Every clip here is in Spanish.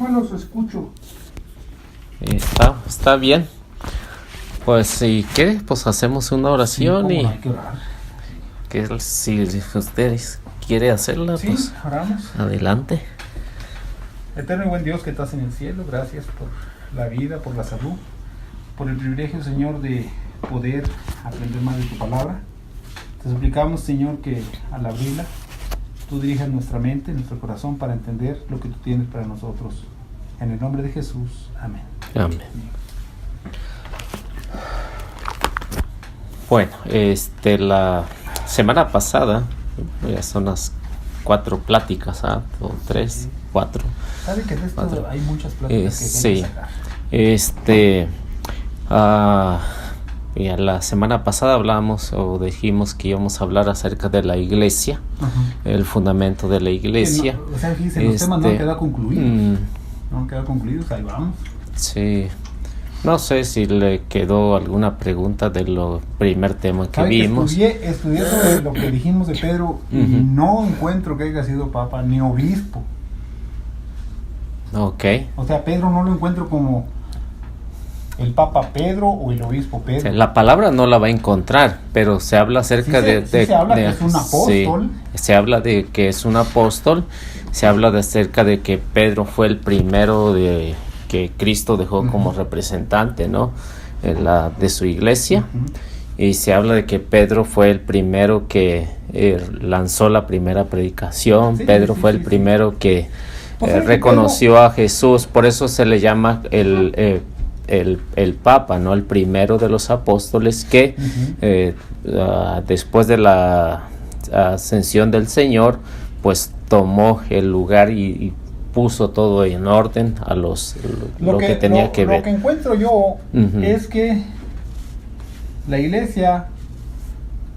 me los escucho. Está bien. Pues si quiere, pues hacemos una oración y no hay que orar. que si ustedes quiere hacerla, Sí, pues oramos. adelante. Eterno y buen Dios que estás en el cielo, gracias por la vida, por la salud, por el privilegio, Señor, de poder aprender más de tu palabra. Te suplicamos, Señor, que al abrirla, tú dirijas nuestra mente, nuestro corazón para entender lo que tú tienes para nosotros. En el nombre de Jesús, amén. Amén. Bueno, la semana pasada, ya son las 4 pláticas, o 3, 4. ¿Sabe que de esto 4. Hay muchas pláticas que Sí. sacar? Y a la semana pasada hablamos o dijimos que íbamos a hablar acerca de la iglesia, el fundamento de la iglesia. No, o sea, fíjense, los temas no han quedado concluidos. No han quedado concluidos, ahí vamos. Sí. No sé si le quedó alguna pregunta de lo primer tema que vimos. Estudié sobre lo que dijimos de Pedro y no encuentro que haya sido papa ni obispo. Ok. O sea, Pedro no lo encuentro como el papa Pedro o el obispo Pedro. La palabra no la va a encontrar, pero se habla acerca se habla que es un apóstol. Sí, se habla de que es un apóstol. Se habla acerca de que Pedro fue el primero que Cristo dejó como representante, ¿no? De su iglesia. Y se habla de que Pedro fue el primero que lanzó la primera predicación. Pedro fue el primero que reconoció a Jesús. Por eso se le llama el Papa, ¿no? El primero de los apóstoles que después de la ascensión del Señor, pues tomó el lugar y puso todo en orden a lo que tenía que ver. Lo que encuentro yo es que la iglesia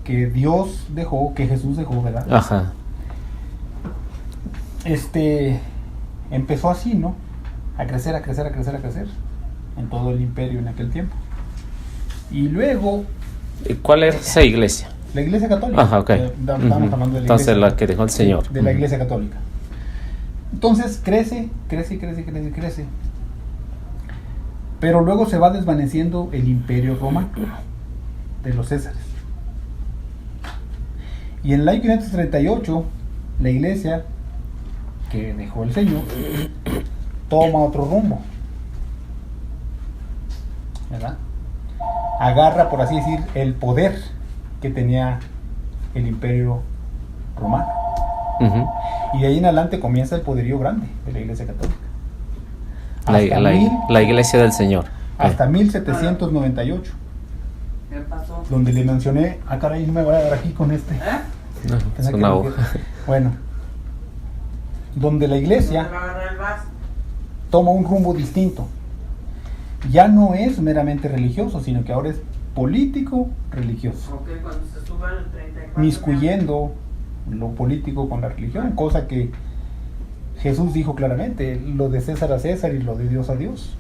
que Dios dejó, que Jesús dejó, ¿verdad? Ajá. Empezó así, ¿no? A crecer en todo el imperio en aquel tiempo. Y luego... ¿Cuál era esa iglesia? La iglesia católica. Ajá, ok. Estamos hablando de la Entonces iglesia, la que dejó el Señor. de la iglesia católica. Entonces crece. Pero luego se va desvaneciendo el imperio romano de los Césares. Y en el año 538, la iglesia que dejó el Señor toma otro rumbo, ¿verdad? Agarra, por así decir, el poder que tenía el imperio romano. Y de ahí en adelante comienza el poderío grande de la iglesia católica. La iglesia del Señor. Hasta 1798. ¿Qué pasó? Donde le mencioné, caray, no me voy a dar aquí con este. No, es una hoja. Bueno, donde la iglesia toma un rumbo distinto. Ya no es meramente religioso, sino que ahora es político religioso. Okay, cuando se suba el 34, miscuyendo lo político con la religión, cosa que Jesús dijo claramente: lo de César a César y lo de Dios a Dios.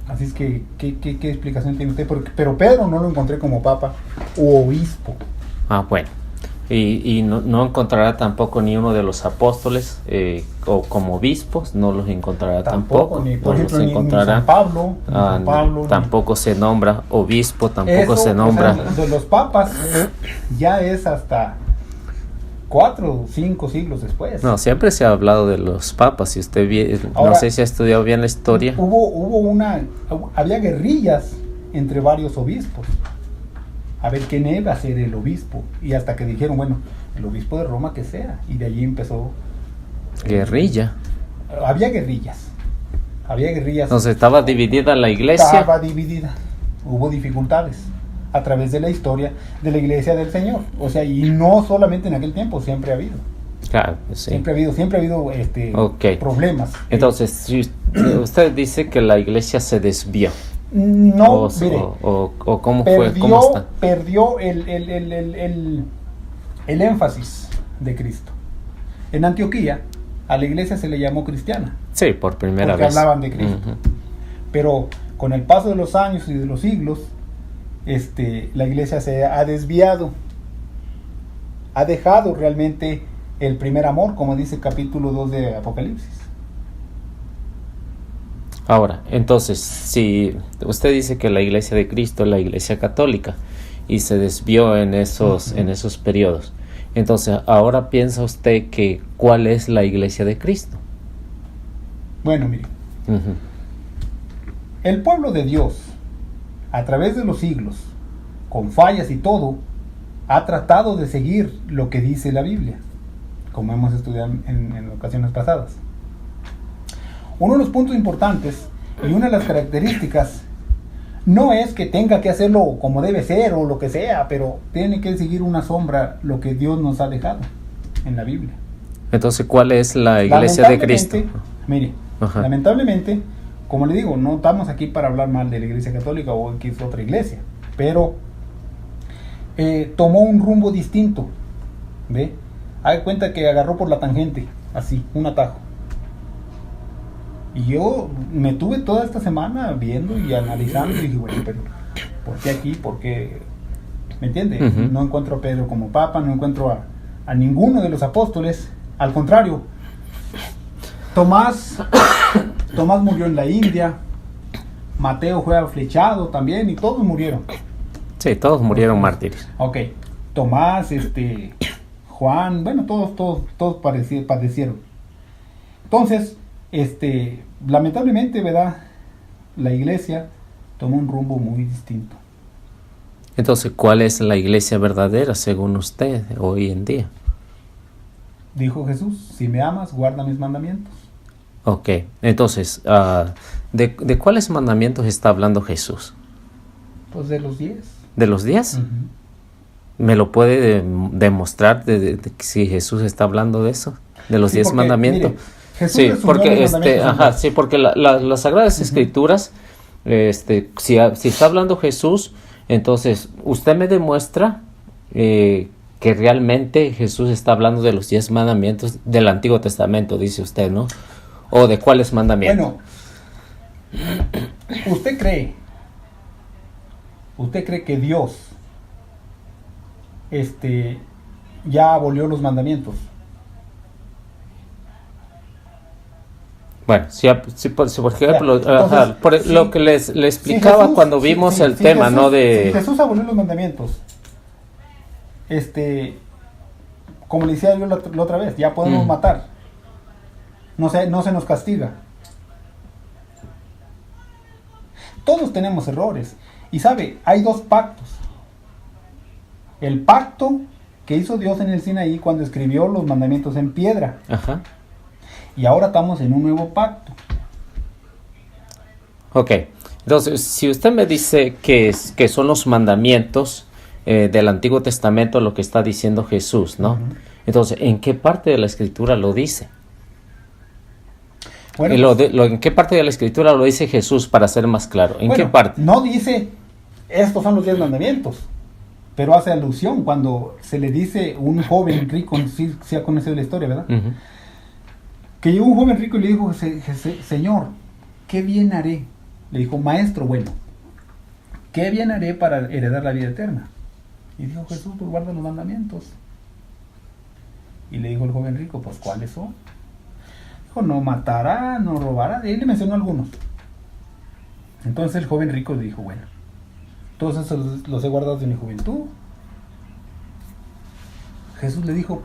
Así es que, ¿qué explicación tiene usted? Pero Pedro no lo encontré como papa o obispo. Bueno. Y no encontrará tampoco ni uno de los apóstoles o como obispos, no los encontrará tampoco. Por ejemplo, ni San Pablo. Tampoco se nombra obispo, tampoco se nombra. O sea, de los papas ya es hasta 4 o 5 siglos después. No, siempre se ha hablado de los papas. Si usted Ahora, no sé si ha estudiado bien la historia. Había guerrillas entre varios obispos. A ver quién iba a ser el obispo. Y hasta que dijeron, bueno, el obispo de Roma que sea. Y de allí empezó. Guerrilla. Había guerrillas. Entonces estaba dividida la iglesia. Estaba dividida. Hubo dificultades a través de la historia de la iglesia del Señor. O sea, y no solamente en aquel tiempo, siempre ha habido. Claro, sí. Siempre ha habido problemas. Entonces, si usted dice que la iglesia se desvió. No, mire, o cómo fue, cómo está. Perdió el énfasis de Cristo. En Antioquía a la iglesia se le llamó cristiana. Sí, por primera porque vez. hablaban de Cristo. Pero con el paso de los años y de los siglos, la iglesia se ha desviado. Ha dejado realmente el primer amor, como dice el capítulo 2 de Apocalipsis. Ahora, entonces, si usted dice que la iglesia de Cristo es la iglesia católica y se desvió en esos periodos, entonces, ahora piensa usted que ¿cuál es la iglesia de Cristo? Bueno, mire, Ujú. el pueblo de Dios, a través de los siglos, con fallas y todo, ha tratado de seguir lo que dice la Biblia, como hemos estudiado en ocasiones pasadas. Uno de los puntos importantes y una de las características no es que tenga que hacerlo como debe ser o lo que sea, pero tiene que seguir una sombra lo que Dios nos ha dejado en la Biblia. Entonces, ¿cuál es la iglesia de Cristo? Mire, Ajá. lamentablemente, como le digo, no estamos aquí para hablar mal de la iglesia católica o X otra iglesia, pero tomó un rumbo distinto, ¿ve? Haga cuenta que agarró por la tangente, así, un atajo. Y yo me tuve toda esta semana viendo y analizando y dije, bueno, pero ¿por qué aquí? ¿Por qué? ¿Me entiende? Ujú. No encuentro a Pedro como papa, no encuentro a ninguno de los apóstoles. Al contrario, Tomás murió en la India, Mateo fue flechado también y todos murieron. Sí, todos murieron mártires. Ok, Tomás, Juan, bueno, todos padecieron. Entonces, lamentablemente, ¿verdad? La iglesia tomó un rumbo muy distinto. Entonces, ¿cuál es la iglesia verdadera según usted hoy en día? Dijo Jesús, si me amas, guarda mis mandamientos. Ok, entonces, ¿de cuáles mandamientos está hablando Jesús? Pues de los 10. ¿De los 10? Ujú. ¿Me lo puede demostrar de si Jesús está hablando de eso? ¿De los Sí, 10 porque, mandamientos? mire, Jesús Sí, resumió porque, los mandamientos en ajá, dos. sí, porque las Sagradas Escrituras, si está hablando Jesús, entonces usted me demuestra que realmente Jesús está hablando de los 10 mandamientos del Antiguo Testamento, dice usted, ¿no? ¿O de cuáles mandamientos? Bueno, ¿usted cree que Dios ya abolió los mandamientos? Bueno, por ejemplo, Entonces, lo que le explicaba Jesús- cuando vimos el si tema, Jesús- ¿no? Si Jesús abolió los mandamientos, como le decía yo la otra vez, ya podemos matar. No se nos castiga. Todos tenemos errores. Y sabe, hay dos pactos. El pacto que hizo Dios en el Sinaí cuando escribió los mandamientos en piedra. Ajá. Y ahora estamos en un nuevo pacto. Ok, entonces, si usted me dice que son los mandamientos del Antiguo Testamento lo que está diciendo Jesús, ¿no? Ujú. Entonces, ¿en qué parte de la Escritura lo dice? Bueno, Y ¿en qué parte de la Escritura lo dice Jesús, para ser más claro? ¿En qué bueno, parte? no dice, estos son los 10 mandamientos, pero hace alusión cuando se le dice un joven rico, si se ha conocido la historia, ¿verdad? Ujú. Que llegó un joven rico y le dijo, Señor, ¿qué bien haré? Le dijo, maestro, bueno, ¿qué bien haré para heredar la vida eterna? Y dijo Jesús, pues guarda los mandamientos. Y le dijo el joven rico, pues ¿cuáles son? Dijo, no matará, no robará. Y él le mencionó algunos. Entonces el joven rico dijo, bueno, todos esos los he guardado de mi juventud. Jesús le dijo,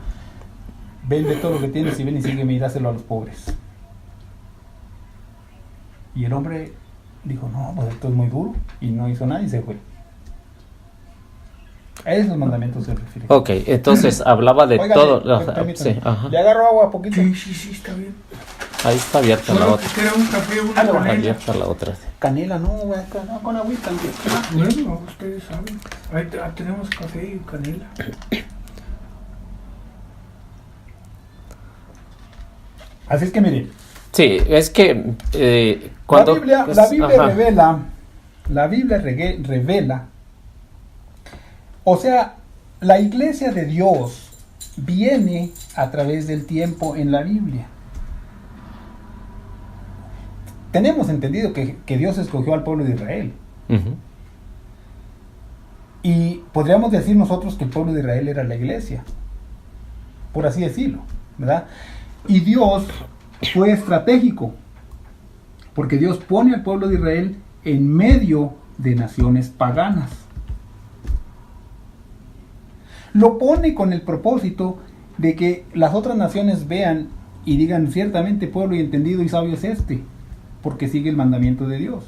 vende todo lo que tienes y ven y sígueme y dáselo a los pobres. Y el hombre dijo, no, pues esto es muy duro. Y no hizo nada y se fue. A esos mandamientos se refiere. Ok, entonces hablaba de Óigame, todo. Ajá, permítame. sí, ajá. Le agarro agua poquito. Sí, está bien. Ahí está abierta la Solo otra. que era un café, una Ah, no, canela. Abierta la otra. Canela, no, güey, no, con agüita. Bueno, ustedes saben. Ahí tenemos café y canela. Así es que miren, Sí, es que cuando... la Biblia ajá. revela, o sea, la iglesia de Dios viene a través del tiempo en la Biblia. Tenemos entendido que Dios escogió al pueblo de Israel. Ujú. Y podríamos decir nosotros que el pueblo de Israel era la iglesia, por así decirlo, ¿verdad? Y Dios fue estratégico Porque Dios pone al pueblo de Israel en medio de naciones paganas. Lo pone con el propósito de que las otras naciones vean y digan: ciertamente pueblo y entendido y sabio es este, porque sigue el mandamiento de Dios.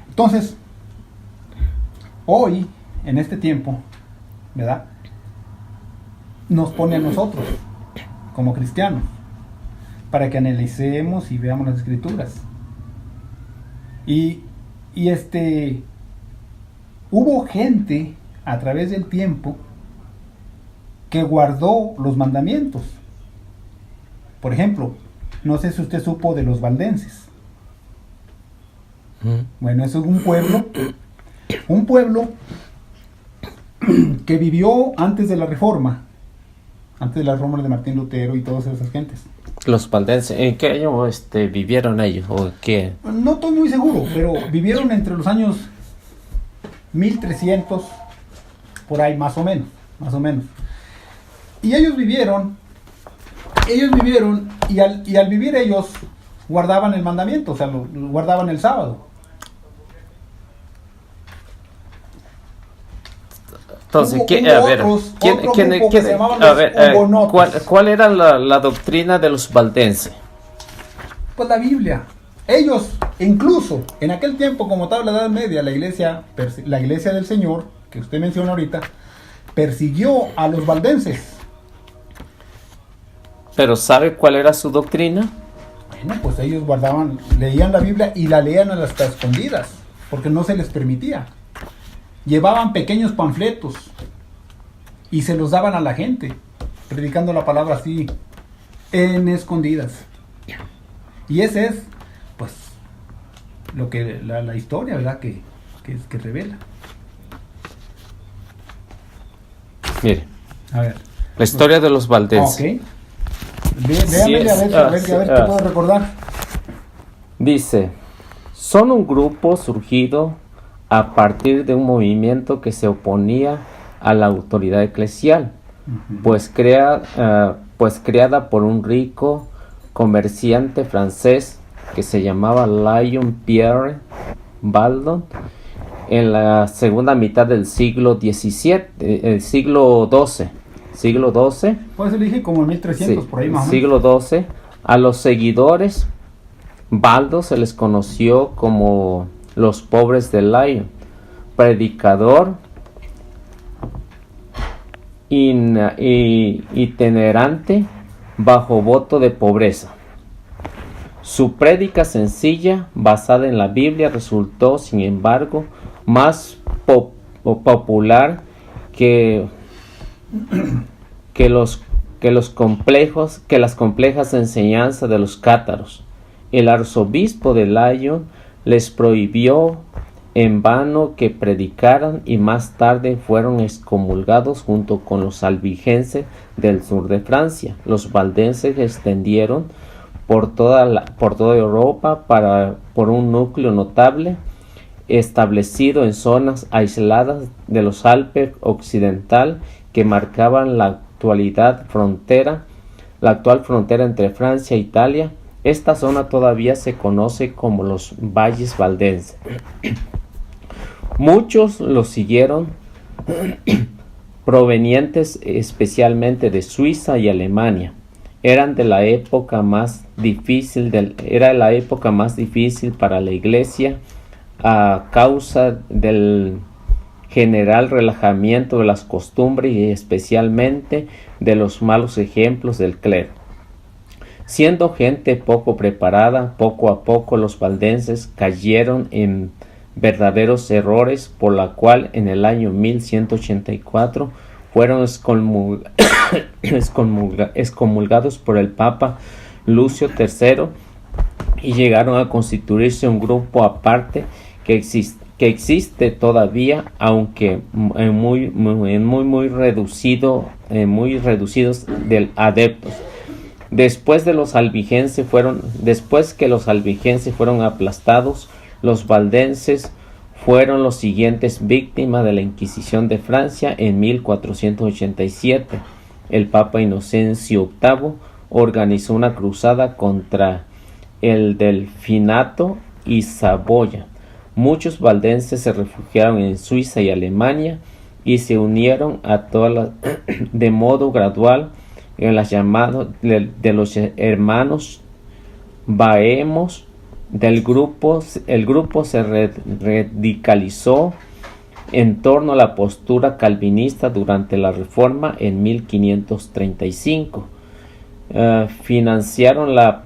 Entonces, hoy, en este tiempo, ¿verdad?, nos pone a nosotros, como cristianos, para que analicemos y veamos las escrituras. Y hubo gente a través del tiempo que guardó los mandamientos. Por ejemplo, no sé si usted supo de los valdenses. Bueno, eso es un pueblo que vivió antes de la Reforma de Martín Lutero y todas esas gentes. Los valdenses, ¿en qué año vivieron ellos? ¿O qué? No estoy muy seguro, pero vivieron entre los años 1300, por ahí más o menos. Y ellos vivieron y al vivir ellos guardaban el mandamiento, o sea, lo guardaban el sábado. Entonces, ¿cuál era la doctrina de los valdenses? Pues la Biblia. Ellos, incluso en aquel tiempo, como estaba la Edad Media, la iglesia del Señor, que usted menciona ahorita, persiguió a los valdenses. ¿Pero sabe cuál era su doctrina? Bueno, pues ellos leían la Biblia y la leían hasta escondidas, porque no se les permitía. Llevaban pequeños panfletos y se los daban a la gente, predicando la palabra así, en escondidas. Y ese es, pues, lo que la historia, ¿verdad?, que revela. Mire, a ver, la historia de los valdenses. Ok. Véanmele, a ver qué puedo recordar. Dice: son un grupo surgido a partir de un movimiento que se oponía a la autoridad eclesial, pues creada por un rico comerciante francés que se llamaba Léon Pierre Baldon en la segunda mitad del siglo XVII, siglo XII. Pues le dije como en 1300, sí, por ahí más o menos. Siglo XII. A los seguidores Baldo se les conoció como los pobres de Lyon, predicador itinerante bajo voto de pobreza. Su prédica sencilla, basada en la Biblia, resultó, sin embargo, más popular que las complejas enseñanzas de los cátaros. El arzobispo de Lyon les prohibió en vano que predicaran y más tarde fueron excomulgados junto con los albigenses del sur de Francia. Los valdenses se extendieron por toda Europa por un núcleo notable establecido en zonas aisladas de los Alpes occidental que marcaban la actual frontera entre Francia e Italia. Esta zona todavía se conoce como los valles valdenses. Muchos los siguieron, provenientes especialmente de Suiza y Alemania. Era la época más difícil para la Iglesia a causa del general relajamiento de las costumbres y especialmente de los malos ejemplos del clero. Siendo gente poco preparada, poco a poco los valdenses cayeron en verdaderos errores, por la cual en el año 1184 fueron excomulgados por el Papa Lucio III y llegaron a constituirse un grupo aparte que existe todavía, aunque muy reducidos de adeptos. Después que los albigenses fueron aplastados, los valdenses fueron los siguientes víctimas de la Inquisición de Francia en 1487. El Papa Inocencio VIII organizó una cruzada contra el Delfinato y Saboya. Muchos valdenses se refugiaron en Suiza y Alemania y se unieron a todas de modo gradual en las llamadas de los hermanos Baemos. El grupo se radicalizó en torno a la postura calvinista durante la Reforma en 1535. Financiaron la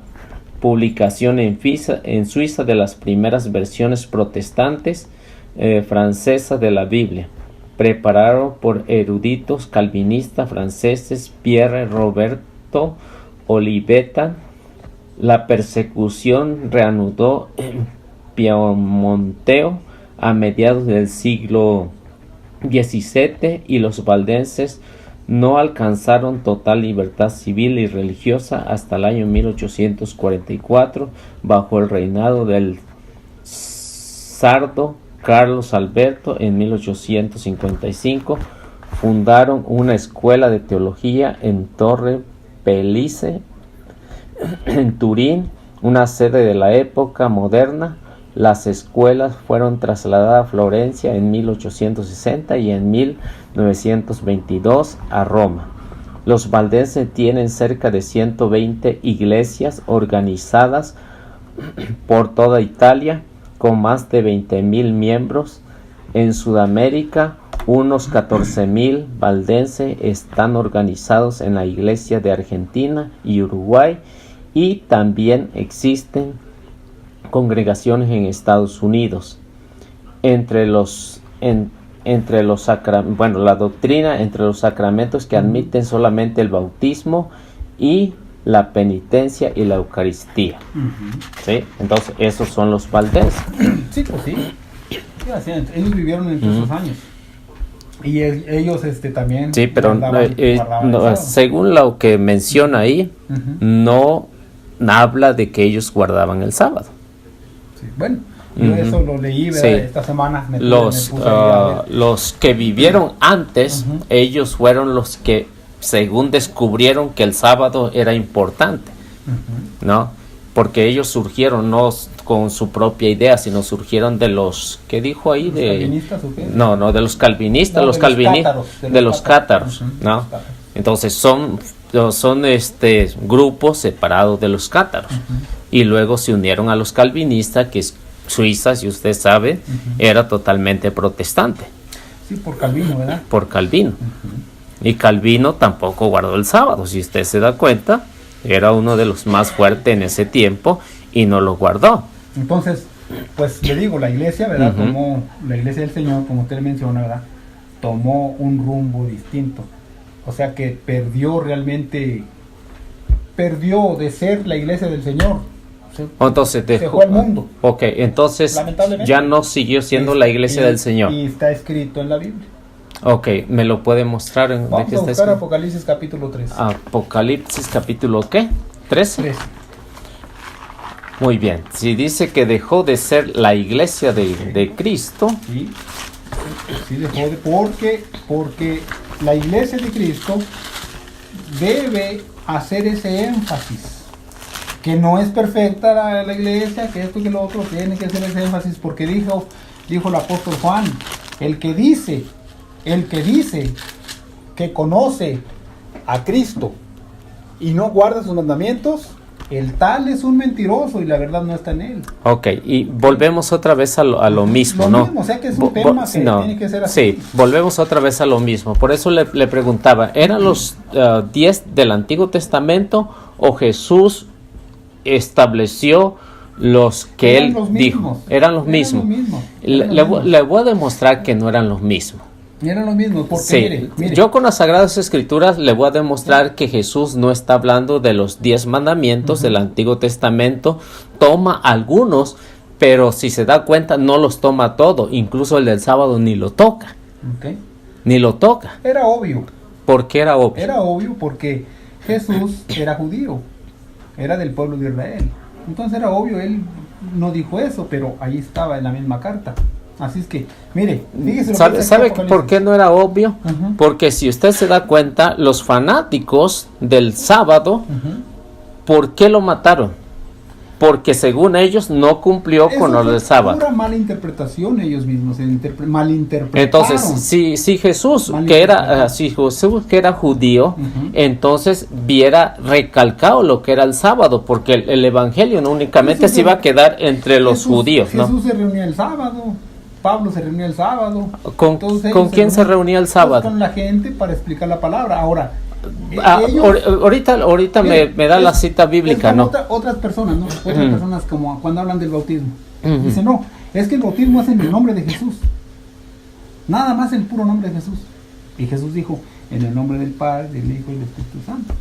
publicación en Suiza de las primeras versiones protestantes francesas de la Biblia, preparado por eruditos calvinistas franceses Pierre Roberto Olivetta. La persecución reanudó en Piemonteo a mediados del siglo XVII y los valdenses no alcanzaron total libertad civil y religiosa hasta el año 1844 bajo el reinado del sardo Carlos Alberto. En 1855 fundaron una escuela de teología en Torre Pellice, en Turín, una sede de la época moderna. Las escuelas fueron trasladadas a Florencia en 1860 y en 1922 a Roma. Los valdenses tienen cerca de 120 iglesias organizadas por toda Italia, con más de 20.000 miembros. En Sudamérica, unos 14.000 valdenses están organizados en la iglesia de Argentina y Uruguay, y también existen congregaciones en Estados Unidos. La doctrina entre los sacramentos que admiten solamente el bautismo y la penitencia y la Eucaristía. ¿Sí? Entonces esos son los valdenses. Sí, pues sí. Ellos vivieron entre esos años. Y ellos también. Sí, pero guardaban según lo que menciona ahí, no habla de que ellos guardaban el sábado. Sí, bueno, yo eso lo leí, ¿verdad? Sí. Esta semana los que vivieron antes, ellos fueron los que según descubrieron que el sábado era importante, ¿no? Porque ellos surgieron no con su propia idea, sino surgieron de los, ¿qué dijo ahí? ¿Los calvinistas o qué? No, de los calvinistas, de los cátaros, ¿no? Entonces son grupos separados de los cátaros, y luego se unieron a los calvinistas, que es Suiza, si usted sabe, era totalmente protestante. Sí, por Calvino, ¿verdad? Por Calvino. Y Calvino tampoco guardó el sábado, si usted se da cuenta, era uno de los más fuertes en ese tiempo y no lo guardó. Entonces, pues le digo, la iglesia, ¿verdad? La iglesia del Señor, como usted menciona, ¿verdad? Tomó un rumbo distinto. O sea que perdió de ser la iglesia del Señor. Entonse dejó al mundo. Ok, entonces ya no siguió siendo la iglesia del Señor. Y está escrito en la Biblia. Ok, ¿me lo puede mostrar? Vamos a buscar Apocalipsis capítulo 3. Apocalipsis capítulo ¿qué? 13. Muy bien, si dice que dejó de ser la iglesia de Cristo. Sí, dejó porque la iglesia de Cristo debe hacer ese énfasis. Que no es perfecta la iglesia, que esto y que lo otro, tiene que hacer ese énfasis, porque dijo el apóstol Juan, el que dice que conoce a Cristo y no guarda sus mandamientos, el tal es un mentiroso y la verdad no está en él. Ok, y volvemos otra vez a lo mismo, ¿no? Mismo, o sea que es un tema que tiene que ser así. Sí, volvemos otra vez a lo mismo. Por eso le preguntaba, ¿eran los 10 del Antiguo Testamento o Jesús estableció los que él dijo? Eran los mismos. Le voy a demostrar que no eran los mismos. Eran los mismos, porque mire. Yo con las Sagradas Escrituras le voy a demostrar que Jesús no está hablando de los 10 mandamientos del Antiguo Testamento. Toma algunos, pero si se da cuenta no los toma todo, incluso el del sábado ni lo toca. Ni lo toca. Era obvio. ¿Por qué era obvio? Era obvio porque Jesús era judío, era del pueblo de Israel. Entonces era obvio, él no dijo eso, pero ahí estaba en la misma carta. Así es que, mire, ¿Sabe por qué no era obvio? Porque si usted se da cuenta, los fanáticos del sábado, ¿por qué lo mataron? porque según ellos no cumplió Eso con lo fue del sábado. pura mala interpretación, ellos mismos malinterpretaron. Entonces, si Jesús que era judío, entonces hubiera recalcado lo que era el sábado, porque el evangelio no únicamente se iba a quedar entre los judíos, ¿no? Jesús se reunía el sábado, Pablo se reunía el sábado. ¿Con quién se reunía el sábado? Con la gente para explicar la palabra. Ahora, ahorita me da la cita bíblica, ¿no? Otras personas, ¿no? Otras personas como cuando hablan del bautismo. Dicen, no, es que el bautismo es en el nombre de Jesús. Nada más el puro nombre de Jesús. Y Jesús dijo, en el nombre del Padre, del Hijo y del Espíritu Santo.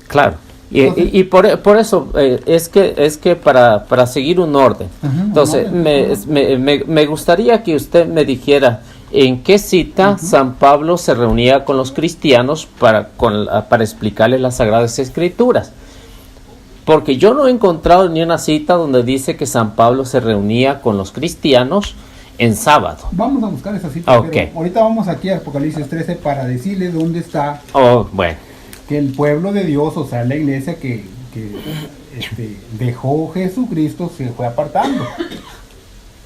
Claro. Y por eso es que para seguir un orden. Entonces, me gustaría que usted me dijera en qué cita San Pablo se reunía con los cristianos para explicarles las Sagradas Escrituras. Porque yo no he encontrado ni una cita donde dice que San Pablo se reunía con los cristianos en sábado. Vamos a buscar esa cita. Okay. Pero ahorita vamos aquí a Apocalipsis 13 para decirle dónde está. Bueno. Que el pueblo de Dios, o sea, la iglesia que dejó Jesucristo, se fue apartando.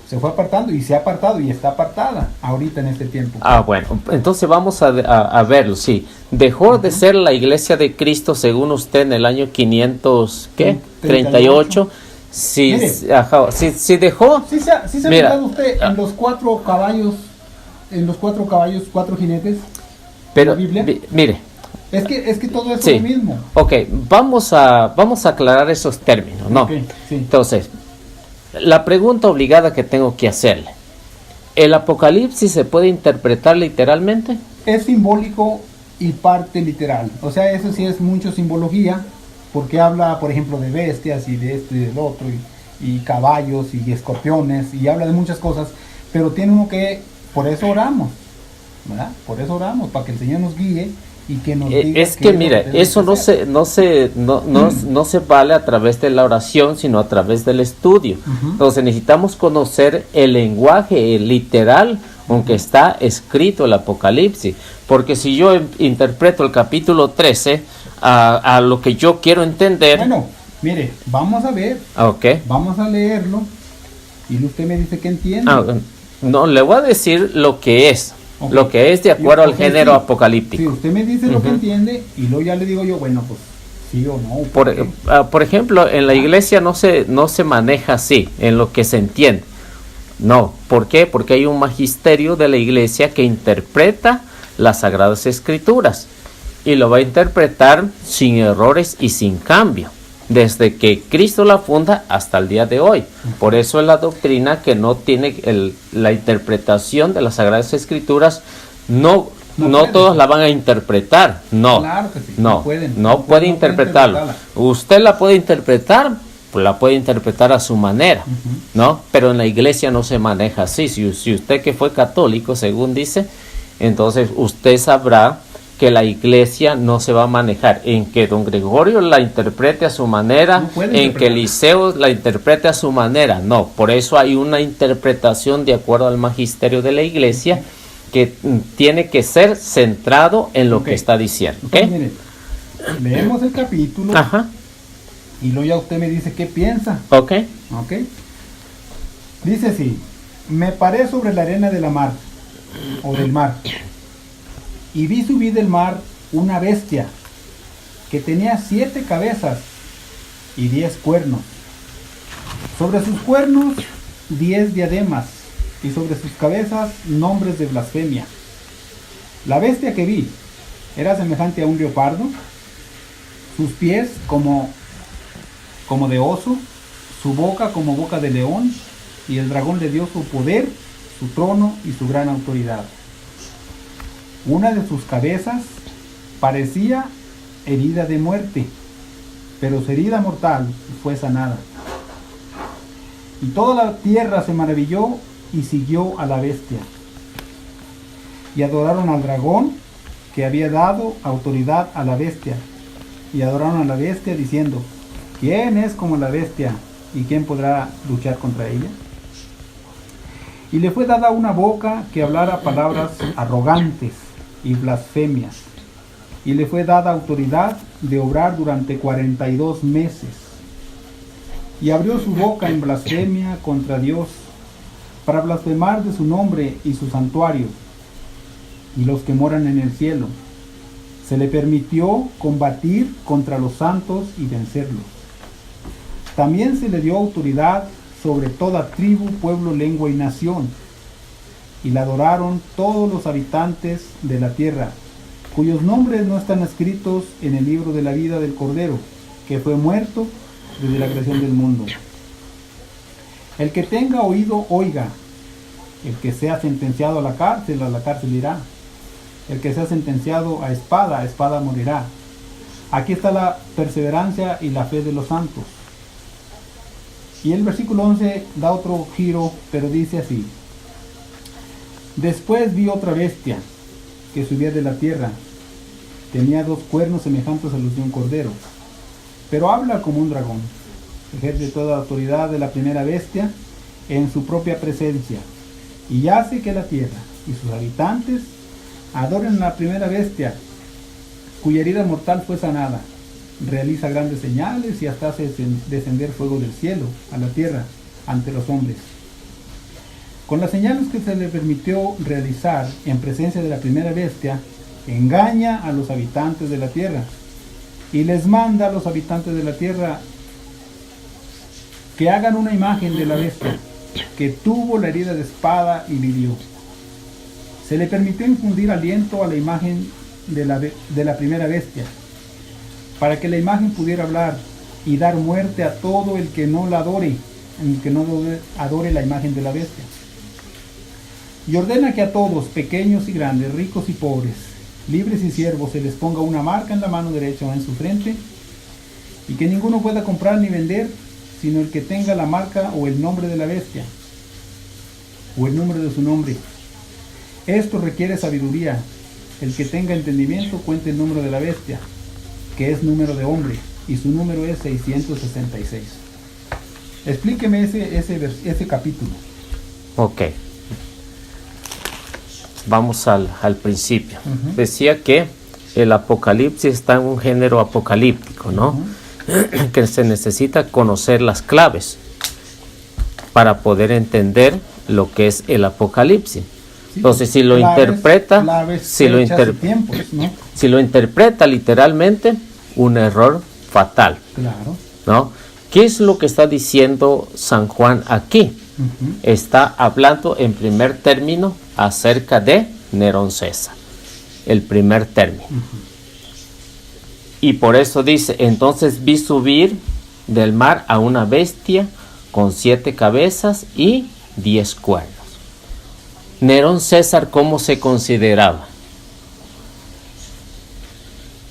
Se fue apartando y se ha apartado y está apartada ahorita en este tiempo. Bueno, entonces vamos a verlo, sí. Dejó de ser la iglesia de Cristo según usted en el año 500, ¿qué? 38. Sí, sí dejó. Sí se ha fijado usted en los 4 caballos, cuatro jinetes pero, de la Biblia. Mire. Es que todo es lo mismo. Ok, vamos a aclarar esos términos, ¿no? Okay, sí. Entonces, la pregunta obligada que tengo que hacerle, ¿el Apocalipsis se puede interpretar literalmente? Es simbólico y parte literal. O sea, eso sí es mucho simbología, porque habla, por ejemplo, de bestias y de esto y del otro, y caballos y escorpiones, y habla de muchas cosas, pero tiene uno que, por eso oramos, ¿verdad? Por eso oramos, para que el Señor nos guíe. Y que nos diga es que mira, eso no se vale a través de la oración, sino a través del estudio. Entonces necesitamos conocer el lenguaje literal, aunque está escrito el Apocalipsis, porque si yo interpreto el capítulo 13 a lo que yo quiero entender. Bueno, mire, vamos a ver, vamos a leerlo y usted me dice que entiende. No, le voy a decir lo que es. Okay. Lo que es de acuerdo al género apocalíptico. Si usted me dice lo que entiende y luego ya le digo yo, bueno, pues sí o no. Por ejemplo, en la iglesia no se maneja así, en lo que se entiende. No, ¿por qué? Porque hay un magisterio de la iglesia que interpreta las Sagradas Escrituras y lo va a interpretar sin errores y sin cambio, desde que Cristo la funda hasta el día de hoy. Por eso es la doctrina que no tiene la interpretación de las Sagradas Escrituras, no todos la van a interpretar, Claro que sí, no puede interpretarlo. Usted la puede interpretar, pues la puede interpretar a su manera, ¿no? Pero en la iglesia no se maneja así. Si usted que fue católico, según dice, entonces usted sabrá que la iglesia no se va a manejar en que don Gregorio la interprete a su manera, en que Eliseo la interprete a su manera. No, por eso hay una interpretación de acuerdo al magisterio de la iglesia que tiene que ser centrado en lo que está diciendo. Entonces, mire, leemos el capítulo y luego ya usted me dice qué piensa. Dice así: me paré sobre la arena de la mar o del mar y vi subir del mar una bestia que tenía 7 cabezas y 10 cuernos. Sobre sus cuernos 10 diademas y sobre sus cabezas nombres de blasfemia. La bestia que vi era semejante a un leopardo, sus pies como de oso, su boca como boca de león, y el dragón le dio su poder, su trono y su gran autoridad. Una de sus cabezas parecía herida de muerte, pero su herida mortal fue sanada. Y toda la tierra se maravilló y siguió a la bestia. Y adoraron al dragón que había dado autoridad a la bestia. Y adoraron a la bestia diciendo: ¿quién es como la bestia y quién podrá luchar contra ella? Y le fue dada una boca que hablara palabras arrogantes y blasfemias, y le fue dada autoridad de obrar durante 42 meses. y abrió su boca en blasfemia contra Dios, para blasfemar de su nombre y su santuario, y los que moran en el cielo. Se le permitió combatir contra los santos y vencerlos. También se le dio autoridad sobre toda tribu, pueblo, lengua y nación, y la adoraron todos los habitantes de la tierra, cuyos nombres no están escritos en el libro de la vida del Cordero, que fue muerto desde la creación del mundo. El que tenga oído, oiga. El que sea sentenciado a la cárcel irá. El que sea sentenciado a espada morirá. Aquí está la perseverancia y la fe de los santos. Y el versículo 11 da otro giro, pero dice así: después vi otra bestia que subía de la tierra. Tenía 2 cuernos semejantes a los de un cordero, pero habla como un dragón. Ejerce toda autoridad de la primera bestia en su propia presencia, y hace que la tierra y sus habitantes adoren a la primera bestia, cuya herida mortal fue sanada. Realiza grandes señales y hasta hace descender fuego del cielo a la tierra ante los hombres. Con las señales que se le permitió realizar en presencia de la primera bestia, engaña a los habitantes de la tierra y les manda a los habitantes de la tierra que hagan una imagen de la bestia que tuvo la herida de espada y vivió. Se le permitió infundir aliento a la imagen de la primera bestia, para que la imagen pudiera hablar y dar muerte a todo el que no la adore, el que no adore la imagen de la bestia. Y ordena que a todos, pequeños y grandes, ricos y pobres, libres y siervos, se les ponga una marca en la mano derecha o en su frente, y que ninguno pueda comprar ni vender, sino el que tenga la marca o el nombre de la bestia, o el número de su nombre. Esto requiere sabiduría. El que tenga entendimiento cuente el número de la bestia, que es número de hombre, y su número es 666. Explíqueme ese capítulo. Ok. Vamos al principio. Decía que el Apocalipsis está en un género apocalíptico, ¿no? Que se necesita conocer las claves para poder entender lo que es el Apocalipsis. Entonces, si lo interpreta, si lo interpreta literalmente, un error fatal. Claro. ¿No? ¿Qué es lo que está diciendo San Juan aquí? Está hablando en primer término acerca de Nerón César. El primer término. Y por eso dice: entonces vi subir del mar a una bestia con 7 cabezas y 10 cuernos. Nerón César, ¿cómo se consideraba?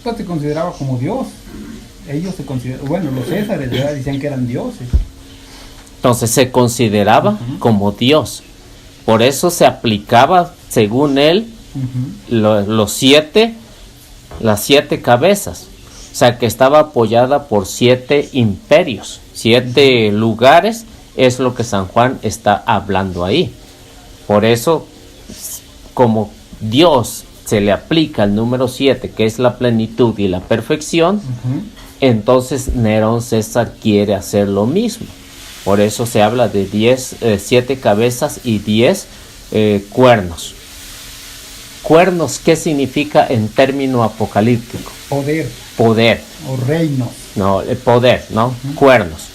Pues se consideraba como Dios. Ellos se consideraban, bueno, los Césares ya decían que eran dioses. Entonces se consideraba como Dios. Por eso se aplicaba, según él, las 7 cabezas. O sea, que estaba apoyada por 7 imperios, 7 lugares, es lo que San Juan está hablando ahí. Por eso, como Dios se le aplica el número 7, que es la plenitud y la perfección, entonces Nerón César quiere hacer lo mismo. Por eso se habla de 7 cabezas y 10 cuernos. Cuernos, ¿qué significa en término apocalíptico? Poder. O reino. No, el poder, ¿no? Cuernos.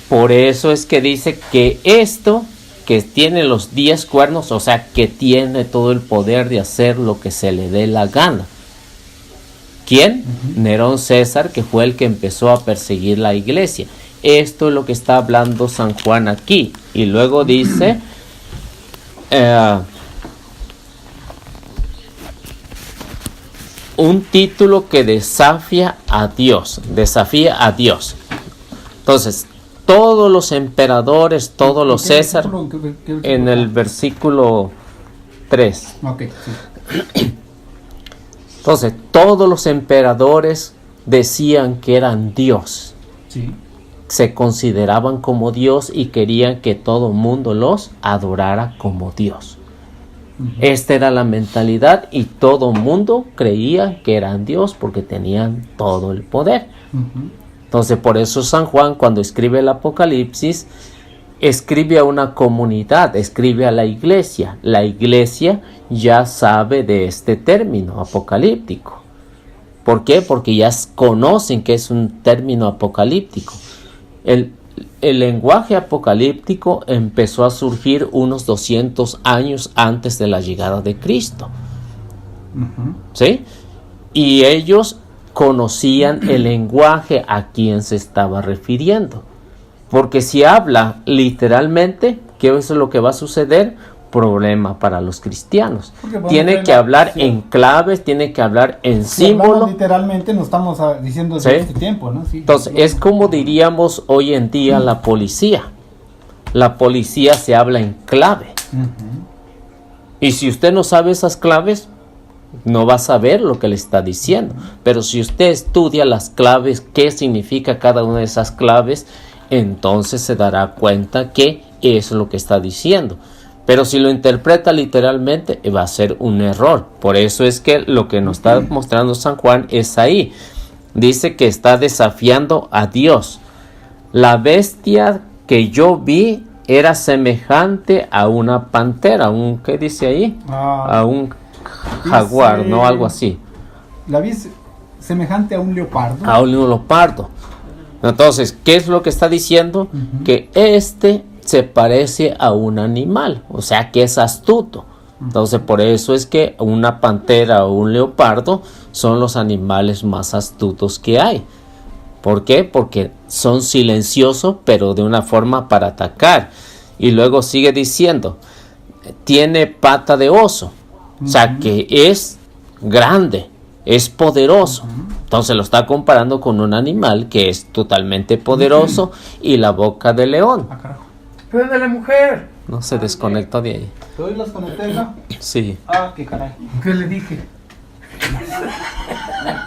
Por eso es que dice que esto, que tiene los 10 cuernos, o sea, que tiene todo el poder de hacer lo que se le dé la gana. ¿Quién? Nerón César, que fue el que empezó a perseguir la iglesia. Esto es lo que está hablando San Juan aquí. Y luego dice... un título que desafía a Dios. Entonces, todos los emperadores, todos los César, en el versículo 3. Okay, sí. Entonces, todos los emperadores decían que eran Dios. Sí. Se consideraban como Dios y querían que todo el mundo los adorara como Dios. Esta era la mentalidad y todo el mundo creía que eran Dios porque tenían todo el poder. Entonces, por eso San Juan, cuando escribe el Apocalipsis, escribe a una comunidad, escribe a la iglesia. La iglesia ya sabe de este término apocalíptico. ¿Por qué? Porque ya conocen que es un término apocalíptico. El lenguaje apocalíptico empezó a surgir unos 200 años antes de la llegada de Cristo. ¿Sí? Y ellos conocían el lenguaje a quien se estaba refiriendo. Porque si habla literalmente, ¿qué es lo que va a suceder? Problema para los cristianos. Tiene que hablar en claves, tiene que hablar en símbolos. Literalmente no estamos diciendo de este tiempo, ¿no? Sí, entonces, es como diríamos hoy en día la policía. La policía se habla en clave. Y si usted no sabe esas claves, no va a saber lo que le está diciendo. Pero si usted estudia las claves, qué significa cada una de esas claves, entonces se dará cuenta que es lo que está diciendo. Pero si lo interpreta literalmente, va a ser un error. Por eso es que lo que nos está mostrando San Juan es ahí. Dice que está desafiando a Dios. La bestia que yo vi era semejante a una pantera. ¿Qué dice ahí? A un jaguar, dice, ¿no? Algo así. La vi semejante a un leopardo. A un leopardo. Entonces, ¿qué es lo que está diciendo? Que se parece a un animal, o sea que es astuto. Entonces, por eso es que una pantera o un leopardo son los animales más astutos que hay. ¿Por qué? Porque son silenciosos, pero de una forma para atacar. Y luego sigue diciendo, tiene pata de oso, o sea que es grande, es poderoso. Entonces lo está comparando con un animal que es totalmente poderoso y la boca de león. Pero de la mujer. No se desconectó de ahí. ¿Te doy las conectas? Sí. Ah, qué caray. ¿Qué le dije?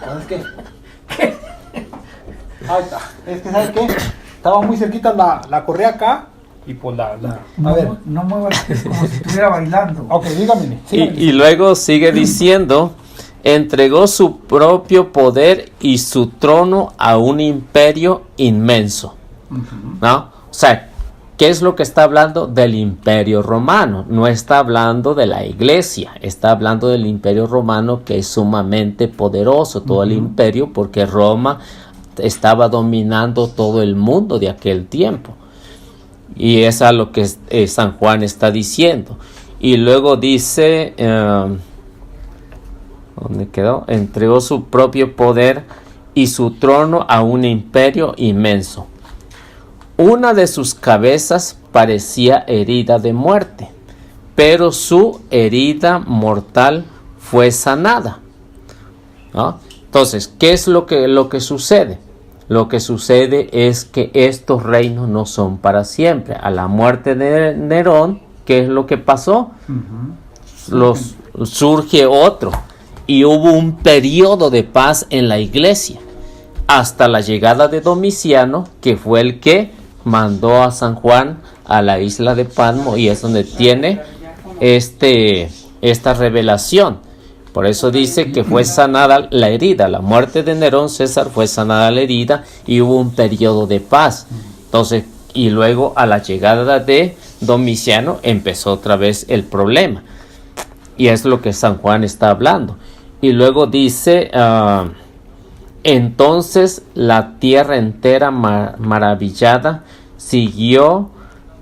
¿Sabes qué? Ahí está. Es que, ¿sabes qué? Estaba muy cerquita la correa acá y pues a ver. No muevas como si estuviera bailando. Ok, dígame. Y luego sigue diciendo, entregó su propio poder y su trono a un imperio inmenso. ¿No? O sea, ¿qué es lo que está hablando? Del imperio romano. No está hablando de la iglesia. Está hablando del imperio romano, que es sumamente poderoso, todo el imperio, porque Roma estaba dominando todo el mundo de aquel tiempo. Y es a lo que San Juan está diciendo. Y luego dice... ¿dónde quedó? Entregó su propio poder y su trono a un imperio inmenso. Una de sus cabezas parecía herida de muerte, pero su herida mortal fue sanada. ¿No? Entonces, ¿qué es lo que sucede? Lo que sucede es que estos reinos no son para siempre. A la muerte de Nerón, ¿qué es lo que pasó? Surge otro. Y hubo un periodo de paz en la iglesia hasta la llegada de Domiciano, que fue el que mandó a San Juan a la isla de Patmos, y es donde tiene esta revelación. Por eso dice que fue sanada la herida. La muerte de Nerón, César, fue sanada la herida y hubo un periodo de paz. Entonces, y luego a la llegada de Domiciano empezó otra vez el problema. Y es lo que San Juan está hablando. Y luego dice, entonces la tierra entera maravillada siguió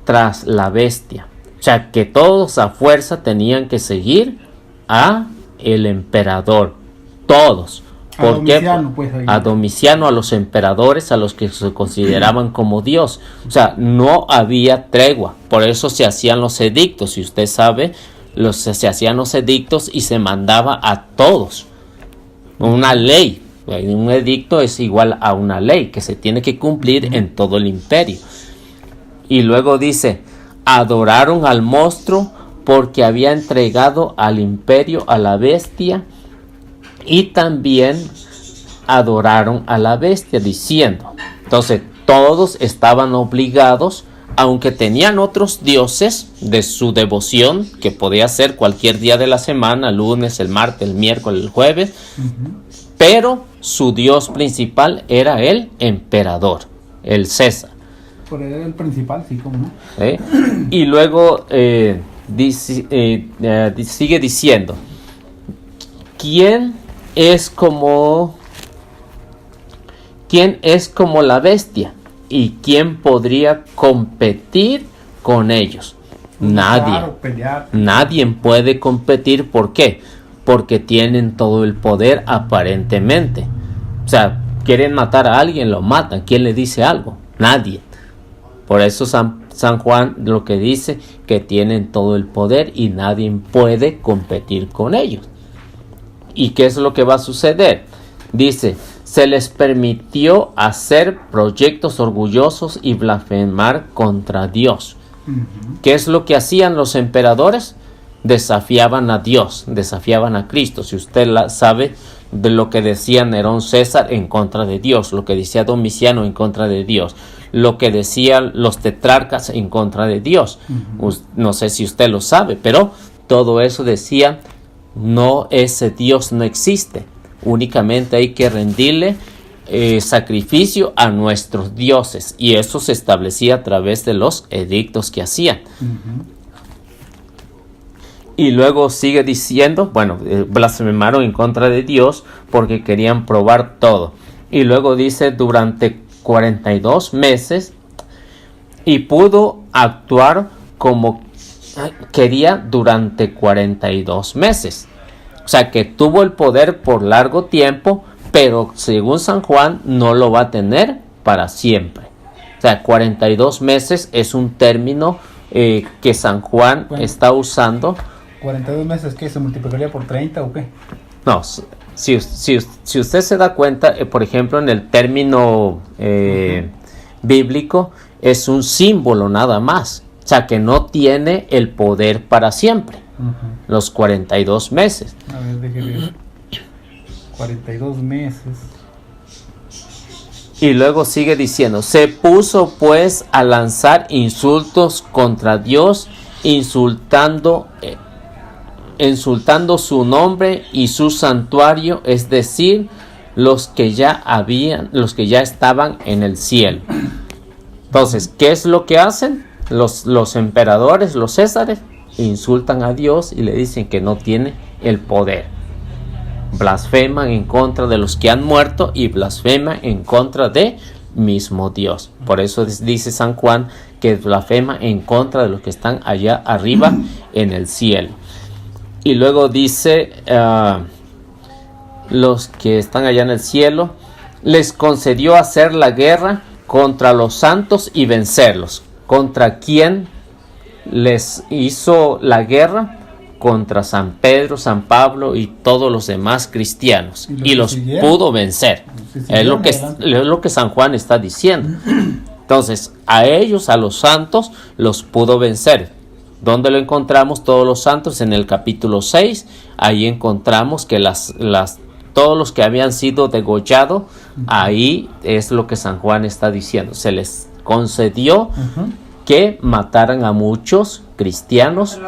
tras la bestia. O sea, que todos a fuerza tenían que seguir a el emperador. Todos. ¿Por qué? A Domiciano, a los emperadores, a los que se consideraban como Dios. O sea, no había tregua. Por eso se hacían los edictos. Si usted sabe, se hacían los edictos y se mandaba a todos. Una ley. Un edicto es igual a una ley que se tiene que cumplir en todo el imperio. Y luego dice, adoraron al monstruo porque había entregado al imperio a la bestia, y también adoraron a la bestia diciendo. Entonces todos estaban obligados, aunque tenían otros dioses de su devoción, que podía ser cualquier día de la semana, lunes, el martes, el miércoles, el jueves, pero su dios principal era el emperador, el César. Por el principal, sí, como no. Y luego sigue diciendo, ¿quién es como la bestia? ¿Y quién podría competir con ellos? Nadie. Nadie puede competir. ¿Por qué? Porque tienen todo el poder aparentemente. O sea, quieren matar a alguien, lo matan. ¿Quién le dice algo? Nadie. Por eso San Juan lo que dice, que tienen todo el poder y nadie puede competir con ellos. ¿Y qué es lo que va a suceder? Dice, se les permitió hacer proyectos orgullosos y blasfemar contra Dios. ¿Qué es lo que hacían los emperadores? Desafiaban a Dios, desafiaban a Cristo. Si usted sabe de lo que decía Nerón César en contra de Dios, lo que decía Domiciano en contra de Dios, lo que decían los tetrarcas en contra de Dios. No sé si usted lo sabe, pero todo eso decía, no, ese Dios no existe. Únicamente hay que rendirle sacrificio a nuestros dioses, y eso se establecía a través de los edictos que hacían. Y luego sigue diciendo, blasfemaron en contra de Dios porque querían probar todo. Y luego dice, durante 42 meses, y pudo actuar como quería durante 42 meses. O sea, que tuvo el poder por largo tiempo, pero según San Juan no lo va a tener para siempre. O sea, 42 meses es un término que San Juan está usando. 42 meses, ¿qué? ¿Se multiplicaría por 30 o qué? No, si usted se da cuenta, por ejemplo, en el término bíblico, es un símbolo nada más. O sea, que no tiene el poder para siempre. Los 42 meses. A ver, déjeme ver. 42 meses. Y luego sigue diciendo, se puso pues a lanzar insultos contra Dios, insultando su nombre y su santuario, es decir, los que ya estaban en el cielo. Entonces, ¿qué es lo que hacen? Los emperadores, los césares, insultan a Dios y le dicen que no tiene el poder. Blasfeman en contra de los que han muerto y blasfeman en contra de mismo Dios. Por eso dice San Juan que blasfema en contra de los que están allá arriba en el cielo. Y luego dice, los que están allá en el cielo, les concedió hacer la guerra contra los santos y vencerlos. ¿Contra quién les hizo la guerra? Contra San Pedro, San Pablo y todos los demás cristianos. Y los pudo vencer. Es lo que San Juan está diciendo. Entonces, a ellos, a los santos, los pudo vencer. ¿Dónde lo encontramos? Todos los santos en el capítulo 6. Ahí encontramos que todos los que habían sido degollados, ahí es lo que San Juan está diciendo. Se les concedió que mataran a muchos cristianos,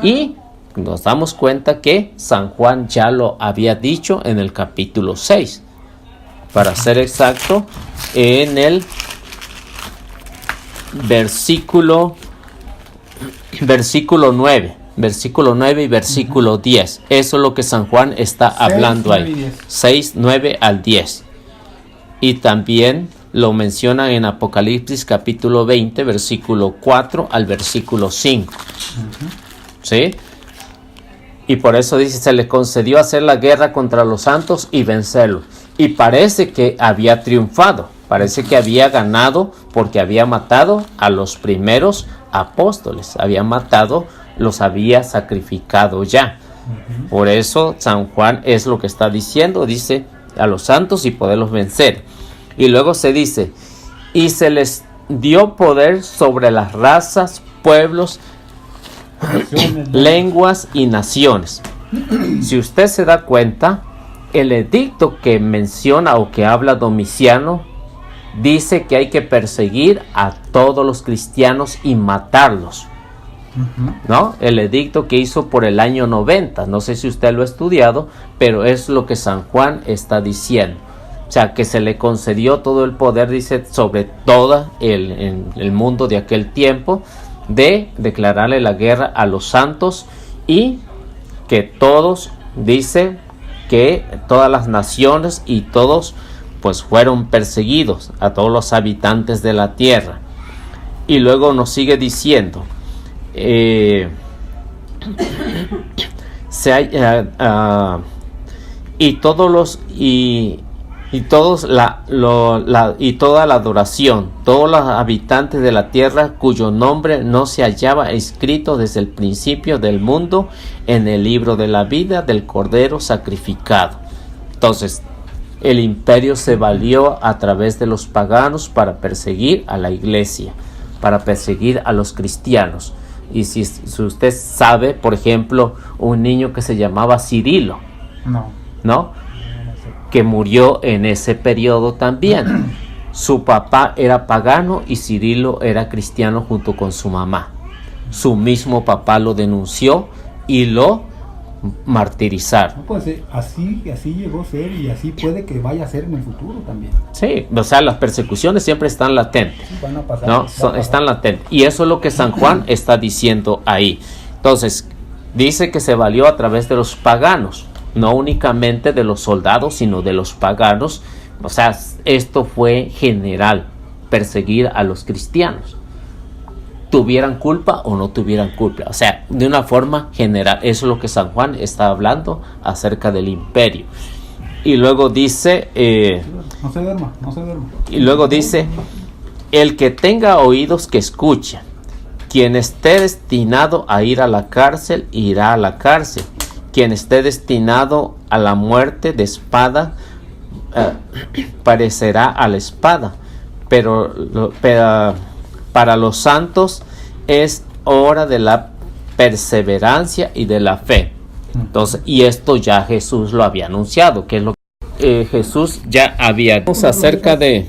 y nos damos cuenta que San Juan ya lo había dicho en el capítulo 6. Para ser exacto, en el versículo 9 y versículo 10. Eso es lo que San Juan está hablando ahí. 6, 9 al 10. Y también lo menciona en Apocalipsis capítulo 20, versículo 4 al versículo 5. ¿Sí? Y por eso dice, se le concedió hacer la guerra contra los santos y vencerlos. Y parece que había triunfado. Parece que había ganado porque había matado a los primeros apóstoles. Los había sacrificado ya. Por eso San Juan es lo que está diciendo. Dice a los santos y poderlos vencer. Y luego se dice, y se les dio poder sobre las razas, pueblos, lenguas y naciones. Si usted se da cuenta, el edicto que menciona o que habla Domiciano dice que hay que perseguir a todos los cristianos y matarlos. ¿no? El edicto que hizo por el año 90. No sé si usted lo ha estudiado, pero es lo que San Juan está diciendo. O sea, que se le concedió todo el poder, dice, sobre todo el mundo de aquel tiempo, de declararle la guerra a los santos, y que todos, dice, que todas las naciones y todos pues fueron perseguidos, a todos los habitantes de la tierra. Y luego nos sigue diciendo, toda la adoración, todos los habitantes de la tierra cuyo nombre no se hallaba escrito desde el principio del mundo en el libro de la vida del Cordero sacrificado. Entonces, el imperio se valió a través de los paganos para perseguir a la iglesia, para perseguir a los cristianos. Y si usted sabe, por ejemplo, un niño que se llamaba Cirilo, ¿no? Que murió en ese periodo también. Su papá era pagano y Cirilo era cristiano junto con su mamá. Su mismo papá lo denunció y lo martirizaron. Pues así llegó a ser, y así puede que vaya a ser en el futuro también. Sí, o sea, las persecuciones siempre están latentes. Sí, van a pasar, ¿no? Están latentes. Y eso es lo que San Juan está diciendo ahí. Entonces, dice que se valió a través de los paganos, no únicamente de los soldados, sino de los paganos. O sea, esto fue general, perseguir a los cristianos, tuvieran culpa o no tuvieran culpa. O sea, de una forma general. Eso es lo que San Juan está hablando acerca del imperio. Y luego dice, no se duerma. Y luego dice, el que tenga oídos que escuche. Quien esté destinado a ir a la cárcel, irá a la cárcel. Quien esté destinado a la muerte de espada, parecerá a la espada. Pero para los santos es hora de la perseverancia y de la fe. Entonces, y esto ya Jesús lo había anunciado, que es lo que Jesús ya había acerca de